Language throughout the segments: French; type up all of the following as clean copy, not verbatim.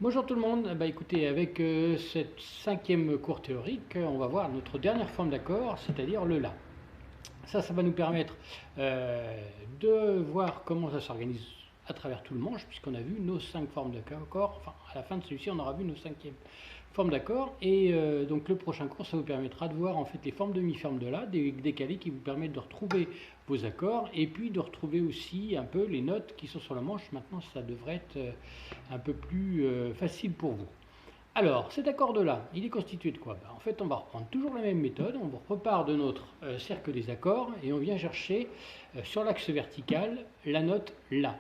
Bonjour tout le monde. Écoutez, avec cette cinquième cours théorique, on va voir notre dernière forme d'accord, c'est-à-dire le La. Ça va nous permettre de voir comment ça s'organise à travers tout le manche, puisqu'on a vu nos 5 formes d'accord. Enfin, à la fin de celui-ci, on aura vu nos cinquièmes formes d'accord. Et donc le prochain cours, ça vous permettra de voir en fait les formes demi-formes de La, des décalés qui vous permettent de retrouver vos accords, et puis de retrouver aussi un peu les notes qui sont sur le manche. Maintenant, ça devrait être un peu plus facile pour vous. Alors, cet accord-là, il est constitué de quoi? En fait, on va reprendre toujours la même méthode, on repart de notre cercle des accords et on vient chercher sur l'axe vertical la note La.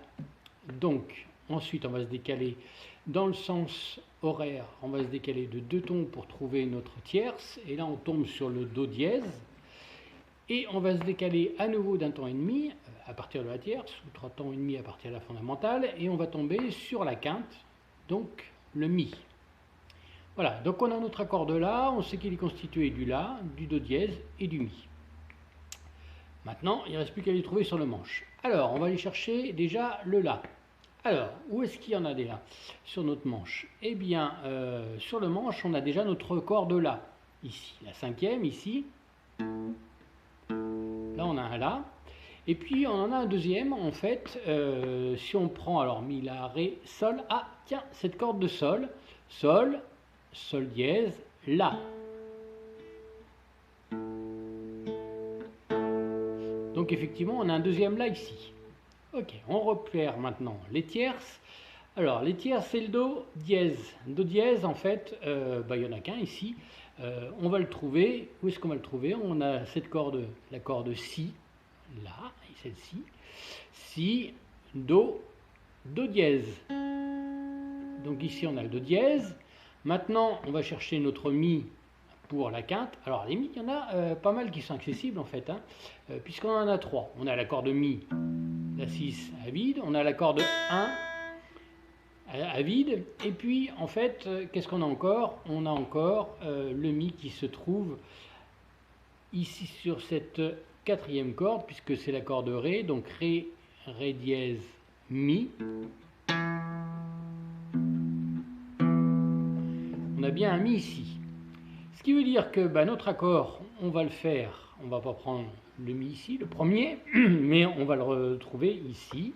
Donc, ensuite, on va se décaler dans le sens horaire, on va se décaler de 2 tons pour trouver notre tierce, et là on tombe sur le Do dièse, et on va se décaler à nouveau d'un ton et demi à partir de la tierce, ou 3 tons et demi à partir de la fondamentale, et on va tomber sur la quinte, donc le Mi. Voilà, donc on a notre accord de La, on sait qu'il est constitué du La, du Do dièse et du Mi. Maintenant, il ne reste plus qu'à les trouver sur le manche. Alors, on va aller chercher déjà le La. Alors, où est-ce qu'il y en a des La sur notre manche? Eh bien, sur le manche, on a déjà notre accord de La. Ici, la cinquième, ici. Là, on a un La. Et puis, on en a un deuxième, en fait, si on prend, alors, Mi, La, Ré, Sol. Ah, tiens, cette corde de Sol. Sol, Sol dièse, La. Donc effectivement, on a un deuxième La ici. Ok, on repère maintenant les tierces. Alors, les tierces, c'est le Do dièse. Do dièse, en fait, il n'y en a qu'un ici. On va le trouver. Où est-ce qu'on va le trouver? On a cette corde, la corde Si, là, et celle-ci. Si, Do, Do dièse. Donc ici, on a le Do dièse. Maintenant, on va chercher notre Mi pour la quinte. Alors, à la limite, il y en a pas mal qui sont accessibles, en fait, puisqu'on en a 3. On a l'accord de Mi, la 6 à vide. On a l'accord de 1 à vide. Et puis, en fait, qu'est-ce qu'on a encore? On a encore le Mi qui se trouve ici sur cette quatrième corde, puisque c'est l'accord de Ré. Donc, Ré, Ré dièse, Mi. On a bien un Mi ici. Ce qui veut dire que notre accord, on va le faire, on ne va pas prendre le Mi ici, le premier, mais on va le retrouver ici.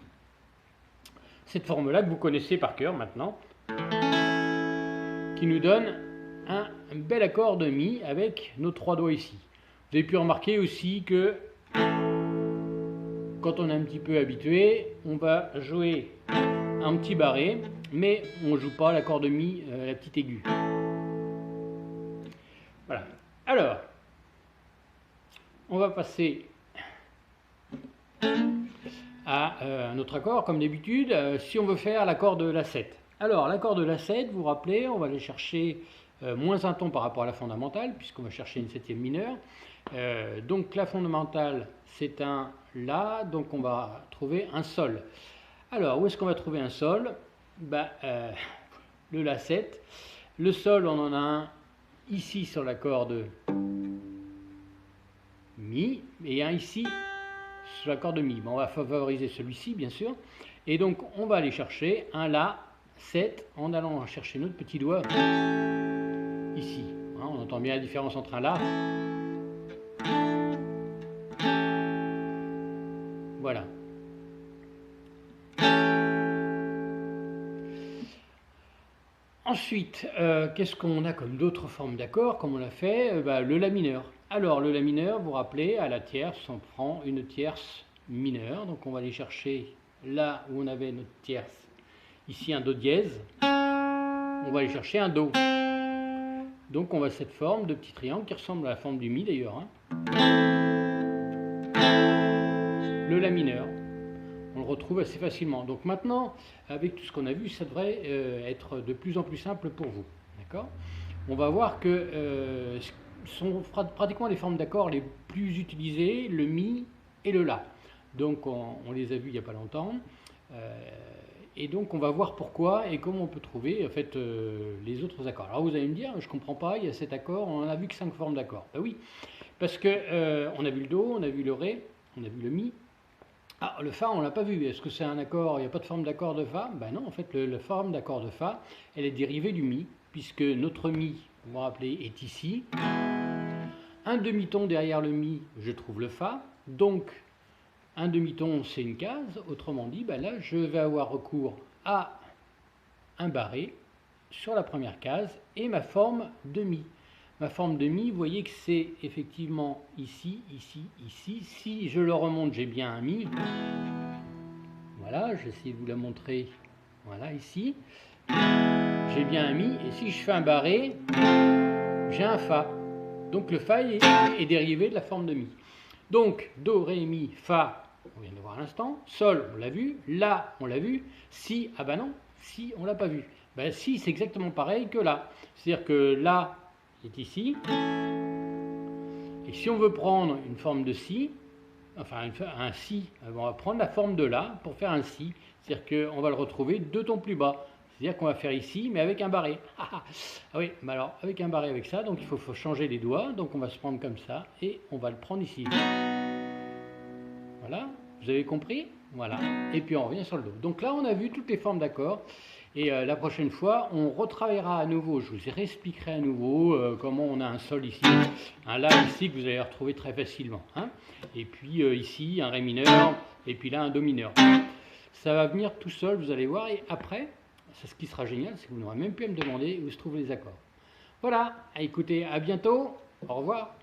Cette forme-là que vous connaissez par cœur maintenant, qui nous donne un bel accord de Mi avec nos 3 doigts ici. Vous avez pu remarquer aussi que quand on est un petit peu habitué, on va jouer un petit barré, mais on ne joue pas l'accord de Mi, la petite aiguë. Voilà. Alors, on va passer à un autre accord, comme d'habitude, si on veut faire l'accord de La 7. Alors, l'accord de La 7, vous vous rappelez, on va aller chercher moins un ton par rapport à la fondamentale, puisqu'on va chercher une septième mineure. Donc, la fondamentale, c'est un La, donc on va trouver un Sol. Alors, où est-ce qu'on va trouver un Sol? Le La 7. Le Sol, on en a un ici sur l'accord de Mi, et un ici sur l'accord de Mi. On va favoriser celui-ci, bien sûr. Et donc, on va aller chercher un La 7 en allant chercher notre petit doigt ici. On entend bien la différence entre un La. Voilà. Ensuite, qu'est-ce qu'on a comme d'autres formes d'accords, comme on l'a fait? Le La mineur. Alors, le La mineur, vous vous rappelez, à la tierce, on prend une tierce mineure. Donc, on va aller chercher là où on avait notre tierce, ici un Do dièse. On va aller chercher un Do. Donc, on a cette forme de petit triangle qui ressemble à la forme du Mi d'ailleurs. Le La mineur. On le retrouve assez facilement. Donc maintenant, avec tout ce qu'on a vu, ça devrait être de plus en plus simple pour vous. D'accord? On va voir que sont pratiquement les formes d'accords les plus utilisées, le Mi et le La. Donc on les a vus il n'y a pas longtemps. Et donc on va voir pourquoi et comment on peut trouver en fait les autres accords. Alors vous allez me dire, je ne comprends pas, il y a cet accord, on n'en a vu que 5 formes d'accords. Ben oui, parce que on a vu le Do, on a vu le Ré, on a vu le Mi. Ah, le Fa, on l'a pas vu. Est-ce que c'est un accord? Il n'y a pas de forme d'accord de Fa? Ben non, en fait, la forme d'accord de Fa, elle est dérivée du Mi, puisque notre Mi, vous vous rappelez, est ici. Un demi-ton derrière le Mi, je trouve le Fa. Donc, un demi-ton, c'est une case. Autrement dit, ben là, je vais avoir recours à un barré sur la première case et ma forme de Mi. Ma forme de Mi, vous voyez que c'est effectivement ici, ici, ici. Si je le remonte, j'ai bien un Mi. Voilà, j'essaie de vous la montrer. Voilà, ici. J'ai bien un Mi. Et si je fais un barré, j'ai un Fa. Donc le Fa est dérivé de la forme de Mi. Donc, Do, Ré, Mi, Fa, on vient de le voir à l'instant. Sol, on l'a vu. La, on l'a vu. Si, ah bah non, Si, on l'a pas vu. Ben, si, c'est exactement pareil que là. C'est-à-dire que La est ici. Et si on veut prendre une forme de Si, enfin un Si, on va prendre la forme de La pour faire un Si. C'est-à-dire qu'on va le retrouver 2 tons plus bas. C'est-à-dire qu'on va faire ici, mais avec un barré. Ah oui, mais alors avec un barré avec ça, donc il faut changer les doigts. Donc on va se prendre comme ça et on va le prendre ici. Voilà, vous avez compris? Voilà. Et puis on revient sur le Do. Donc là, on a vu toutes les formes d'accords. Et la prochaine fois, on retravaillera à nouveau. Je vous réexpliquerai à nouveau comment on a un Sol ici, un La ici que vous allez retrouver très facilement. Hein. Et puis ici, un Ré mineur, et puis là, un Do mineur. Ça va venir tout seul, vous allez voir. Et après, ce qui sera génial, c'est que vous n'aurez même plus à me demander où se trouvent les accords. Voilà, écoutez, à bientôt. Au revoir.